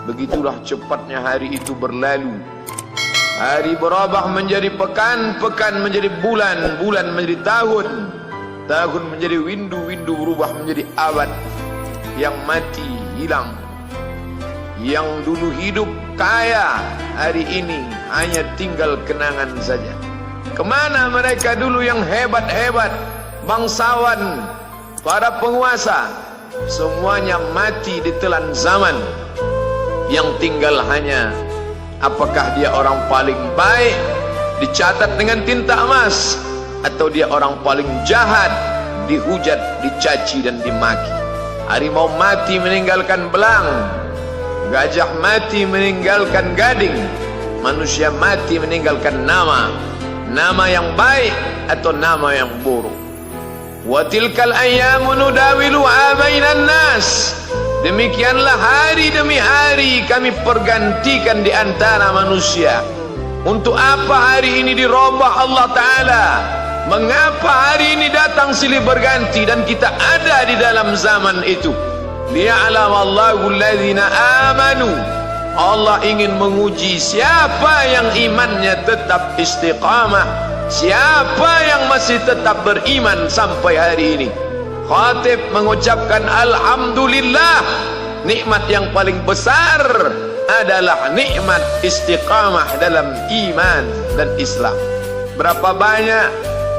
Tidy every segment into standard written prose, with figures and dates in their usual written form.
Begitulah cepatnya hari itu berlalu. Hari berubah menjadi pekan, pekan menjadi bulan, bulan menjadi tahun, tahun menjadi windu, windu berubah menjadi abad. Yang mati hilang, yang dulu hidup kaya, hari ini hanya tinggal kenangan saja. Kemana mereka dulu yang hebat-hebat, bangsawan, para penguasa? Semuanya mati ditelan zaman. Yang tinggal hanya apakah dia orang paling baik, dicatat dengan tinta emas, atau dia orang paling jahat, dihujat, dicaci dan dimaki. Harimau mati meninggalkan belang, gajah mati meninggalkan gading, manusia mati meninggalkan nama, nama yang baik atau nama yang buruk. Wa tilkal ayyamu nudawiluha bainan nas. Demikianlah hari demi hari kami pergantikan di antara manusia. Untuk apa hari ini dirubah Allah Ta'ala? Mengapa hari ini datang silih berganti dan kita ada di dalam zaman itu? Liya'lamallahu alladhina amanu. Allah ingin menguji siapa yang imannya tetap istiqamah, siapa yang masih tetap beriman sampai hari ini. Khatib mengucapkan alhamdulillah, nikmat yang paling besar adalah nikmat istiqamah dalam iman dan Islam. Berapa banyak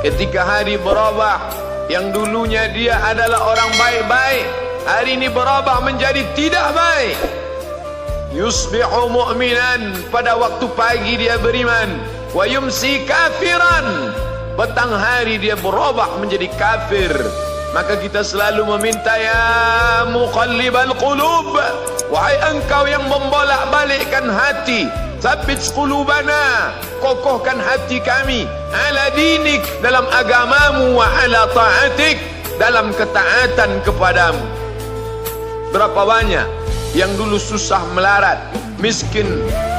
ketika hari berubah, yang dulunya dia adalah orang baik-baik, hari ini berubah menjadi tidak baik. Yusbihu mu'minan, pada waktu pagi dia beriman, wa yumsi kafiran, petang hari dia berubah menjadi kafir. Maka kita selalu meminta, ya muqallibal qulub, wahai engkau yang membolak-balikkan hati, tsabbit qulubana, kokohkan hati kami, ala dinik, dalam agamamu, wa ala ta'atik, dalam ketaatan kepadamu. Berapa banyak yang dulu susah melarat, miskin,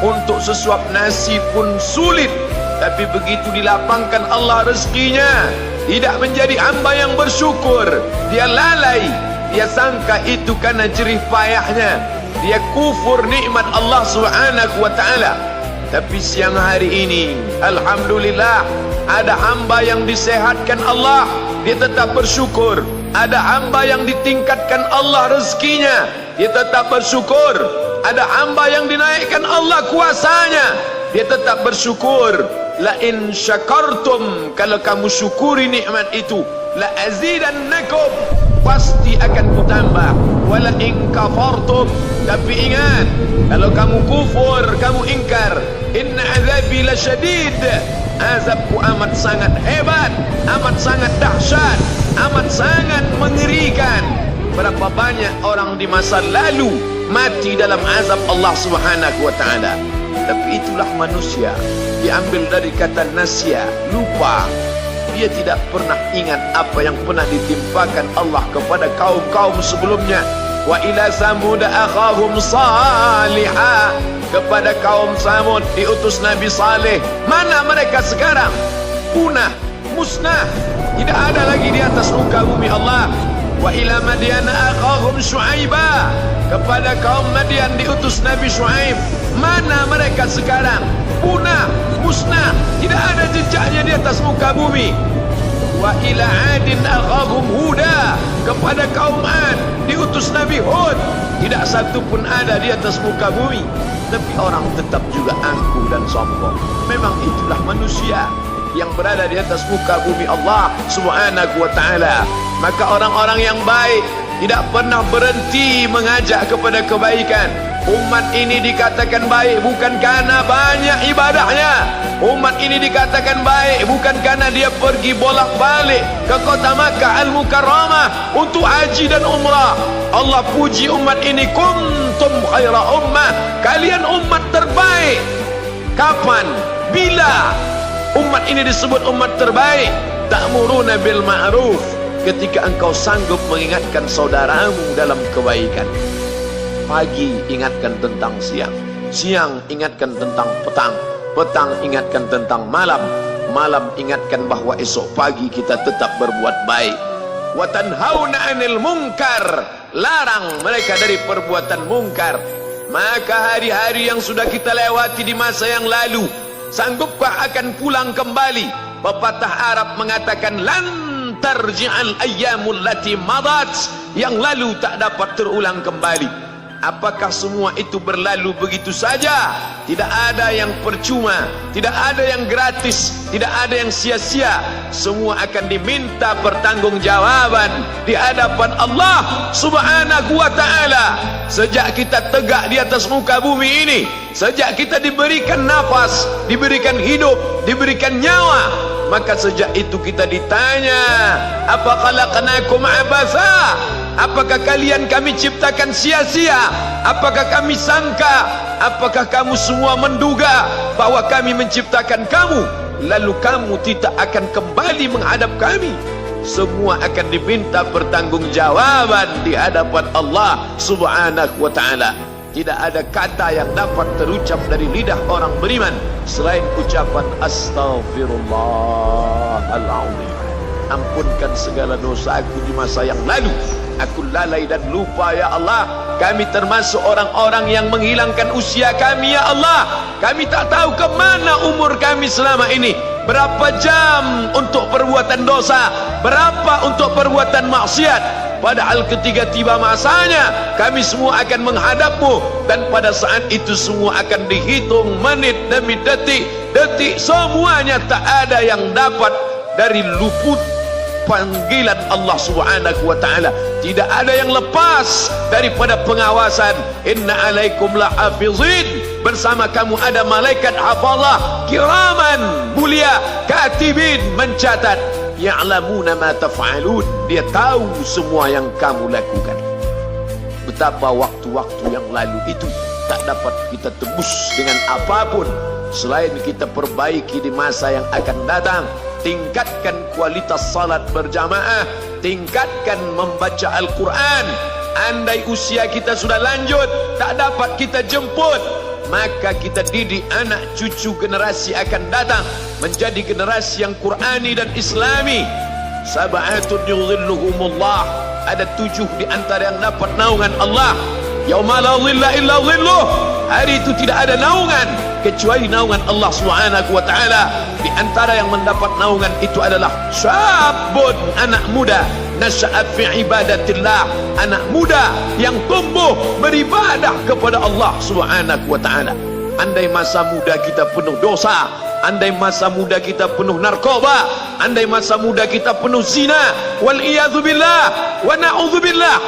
untuk sesuap nasi pun sulit, tapi begitu dilapangkan Allah rezekinya, tidak menjadi hamba yang bersyukur. Dia lalai, dia sangka itu karena jerih payahnya, dia kufur nikmat Allah Subhanahu wa ta'ala. Tapi siang hari ini, alhamdulillah, ada hamba yang disehatkan Allah, dia tetap bersyukur. Ada hamba yang ditingkatkan Allah rezekinya, dia tetap bersyukur. Ada hamba yang dinaikkan Allah kuasanya, dia tetap bersyukur. La in syakartum, kalau kamu syukuri nikmat itu, la azidannakum, pasti akan kutambah. Wala in kafartum, tapi ingat, kalau kamu kufur, kamu ingkar, inna azabi lasyadid, azabku amat sangat hebat, amat sangat dahsyat, amat sangat mengerikan. Berapa banyak orang di masa lalu mati dalam azab Allah Subhanahu wa ta'ala. Tapi itulah manusia, diambil dari kata nasya, lupa. Dia tidak pernah ingat apa yang pernah ditimpakan Allah kepada kaum-kaum sebelumnya. Wa ila samud akhahum salihah, kepada kaum Samud diutus Nabi Saleh. Mana mereka sekarang? Punah, musnah, tidak ada lagi di atas muka bumi Allah. Wa ila Madyana akhahum Syu'aibah, kepada kaum Madian diutus Nabi Syu'aib. Mana mereka sekarang? Punah, musnah, tidak ada jejaknya di atas muka bumi. Wa ila Adin akhahum Huda, kepada kaum Ad diutus Nabi Hud. Tidak satu pun ada di atas muka bumi. Tapi orang tetap juga angkuh dan sombong. Memang itulah manusia yang berada di atas muka bumi Allah Subhanahu wa ta'ala. Maka orang-orang yang baik tidak pernah berhenti mengajak kepada kebaikan. Umat ini dikatakan baik bukan karena banyak ibadahnya. Umat ini dikatakan baik bukan karena dia pergi bolak-balik ke kota Makkah Al-Mukarramah untuk haji dan umrah. Allah puji umat ini, kuntum khaira ummah, kalian umat terbaik. Kapan? Bila umat ini disebut umat terbaik? Ta'muruna bil ma'ruf, ketika engkau sanggup mengingatkan saudaramu dalam kebaikan. Pagi ingatkan tentang siang, siang ingatkan tentang petang, petang ingatkan tentang malam, malam ingatkan bahwa esok pagi kita tetap berbuat baik. Wa tanhauna 'anil munkar, larang mereka dari perbuatan mungkar. Maka hari-hari yang sudah kita lewati di masa yang lalu, sanggupkah akan pulang kembali? Pepatah Arab mengatakan, lan tarji'al ayyamul lati madat, yang lalu tak dapat terulang kembali. Apakah semua itu berlalu begitu saja? Tidak ada yang percuma, tidak ada yang gratis, tidak ada yang sia-sia. Semua akan diminta pertanggungjawaban di hadapan Allah Subhanahu wa ta'ala. Sejak kita tegak di atas muka bumi ini, sejak kita diberikan nafas, diberikan hidup, diberikan nyawa, maka sejak itu kita ditanya, apa khalaqnakum abasa? Apakah kalian kami ciptakan sia-sia? Apakah kami sangka? Apakah kamu semua menduga bahwa kami menciptakan kamu lalu kamu tidak akan kembali menghadap kami? Semua akan diminta pertanggungjawaban di hadapan Allah Subhanahu wa ta'ala. Tidak ada kata yang dapat terucap dari lidah orang beriman selain ucapan Astaghfirullahaladzim. Ampunkan segala dosa aku di masa yang lalu. Aku lalai dan lupa ya Allah. Kami termasuk orang-orang yang menghilangkan usia kami ya Allah. Kami tak tahu ke mana umur kami selama ini. Berapa jam untuk perbuatan dosa, berapa untuk perbuatan maksiat. Padahal ketika tiba masanya, kami semua akan menghadapmu, dan pada saat itu semua akan dihitung menit demi detik. Detik semuanya tak ada yang dapat dari luput panggilan Allah Subhanahu wa ta'ala. Tidak ada yang lepas daripada pengawasan. Inna alaikum lahafizin, bersama kamu ada malaikat hafazah kiraman mulia, katibin mencatat, ya'lamuna ma taf'alun, dia tahu semua yang kamu lakukan. Betapa waktu-waktu yang lalu itu tak dapat kita tebus dengan apapun selain kita perbaiki di masa yang akan datang. Tingkatkan kualitas salat berjamaah, tingkatkan membaca Al-Quran. Andai usia kita sudah lanjut, tak dapat kita jemput, maka kita didik anak cucu generasi akan datang menjadi generasi yang Qurani dan Islami. Sab'atun yudhilluhumullah, ada 7 di antara yang dapat naungan Allah. Yauma la dhilla illa dhilluh, hari itu tidak ada naungan kecuali naungan Allah Subhanahu wa ta'ala. Di antara yang mendapat naungan itu adalah syabun, anak muda, nasya'at fi ibadatillah, anak muda yang tumbuh beribadah kepada Allah Subhanahu wa ta'ala. Andai masa muda kita penuh dosa, andai masa muda kita penuh narkoba, andai masa muda kita penuh zina, wal iyadzu billah wa na'udzu billah,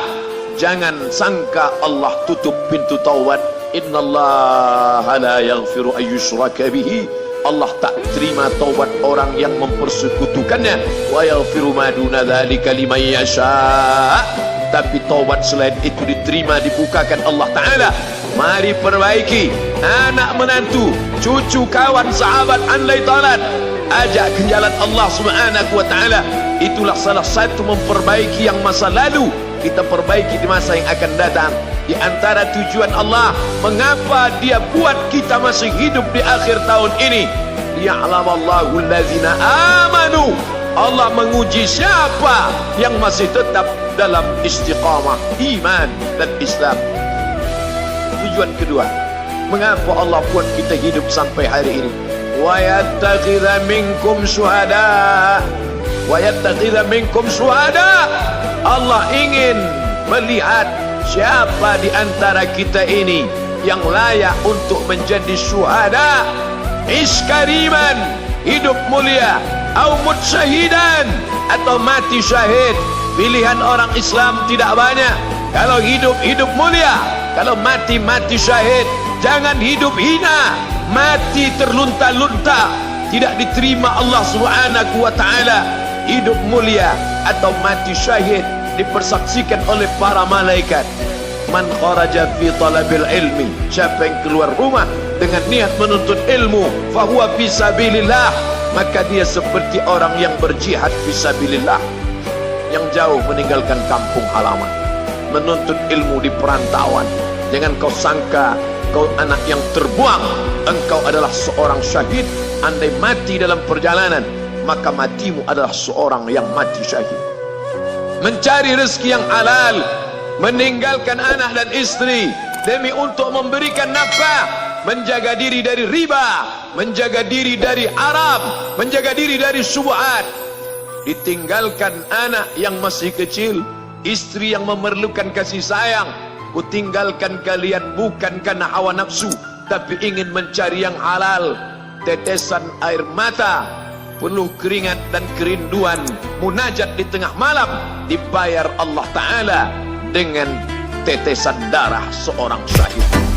jangan sangka Allah tutup pintu taubat. Innallaha la yaghfiru ayyushraka bihi, Allah tak terima taubat orang yang mempersekutukannya. Wa yaghfiru ma duna dzalika liman yasha, tapi taubat selain itu diterima, dibukakan Allah Ta'ala. Mari perbaiki anak menantu, cucu, kawan, sahabat, andai talat, ajak ke jalan Allah Subhanahu wa ta'ala. Itulah salah satu memperbaiki yang masa lalu, kita perbaiki di masa yang akan datang. Di antara tujuan Allah mengapa dia buat kita masih hidup di akhir tahun ini, liya'lamallahu allazina amanu, Allah menguji siapa yang masih tetap dalam istiqamah iman dan Islam. Tujuan kedua, mengapa Allah buat kita hidup sampai hari ini? Wa yattakhidha minkum syuhada, wa yattakhidha minkum syuhada, Allah ingin melihat siapa di antara kita ini yang layak untuk menjadi syuhada. Iskariman, hidup mulia, au mutsyahidan, atau mati syahid. Pilihan orang Islam tidak banyak. Kalau hidup, hidup mulia. Kalau mati, mati syahid. Jangan hidup hina, mati terlunta-lunta, tidak diterima Allah Subhanahu wa ta'ala. Hidup mulia atau mati syahid dipersaksikan oleh para malaikat. Man kharaja fi talabil ilmi, siapa yang keluar rumah dengan niat menuntut ilmu, fahuwa fi sabilillah, maka dia seperti orang yang berjihad fi sabilillah, yang jauh meninggalkan kampung halaman, menuntut ilmu di perantauan. Jangan kau sangka kau anak yang terbuang, engkau adalah seorang syahid. Andai mati dalam perjalanan, maka matimu adalah seorang yang mati syahid. Mencari rezeki yang halal, meninggalkan anak dan istri, demi untuk memberikan nafkah, menjaga diri dari riba, menjaga diri dari Arab, menjaga diri dari syubhat. Ditinggalkan anak yang masih kecil, istri yang memerlukan kasih sayang. Kutinggalkan kalian bukan karena hawa nafsu, tapi ingin mencari yang halal. Tetesan air mata, penuh keringat dan kerinduan, munajat di tengah malam, dibayar Allah Ta'ala dengan tetesan darah seorang syahid.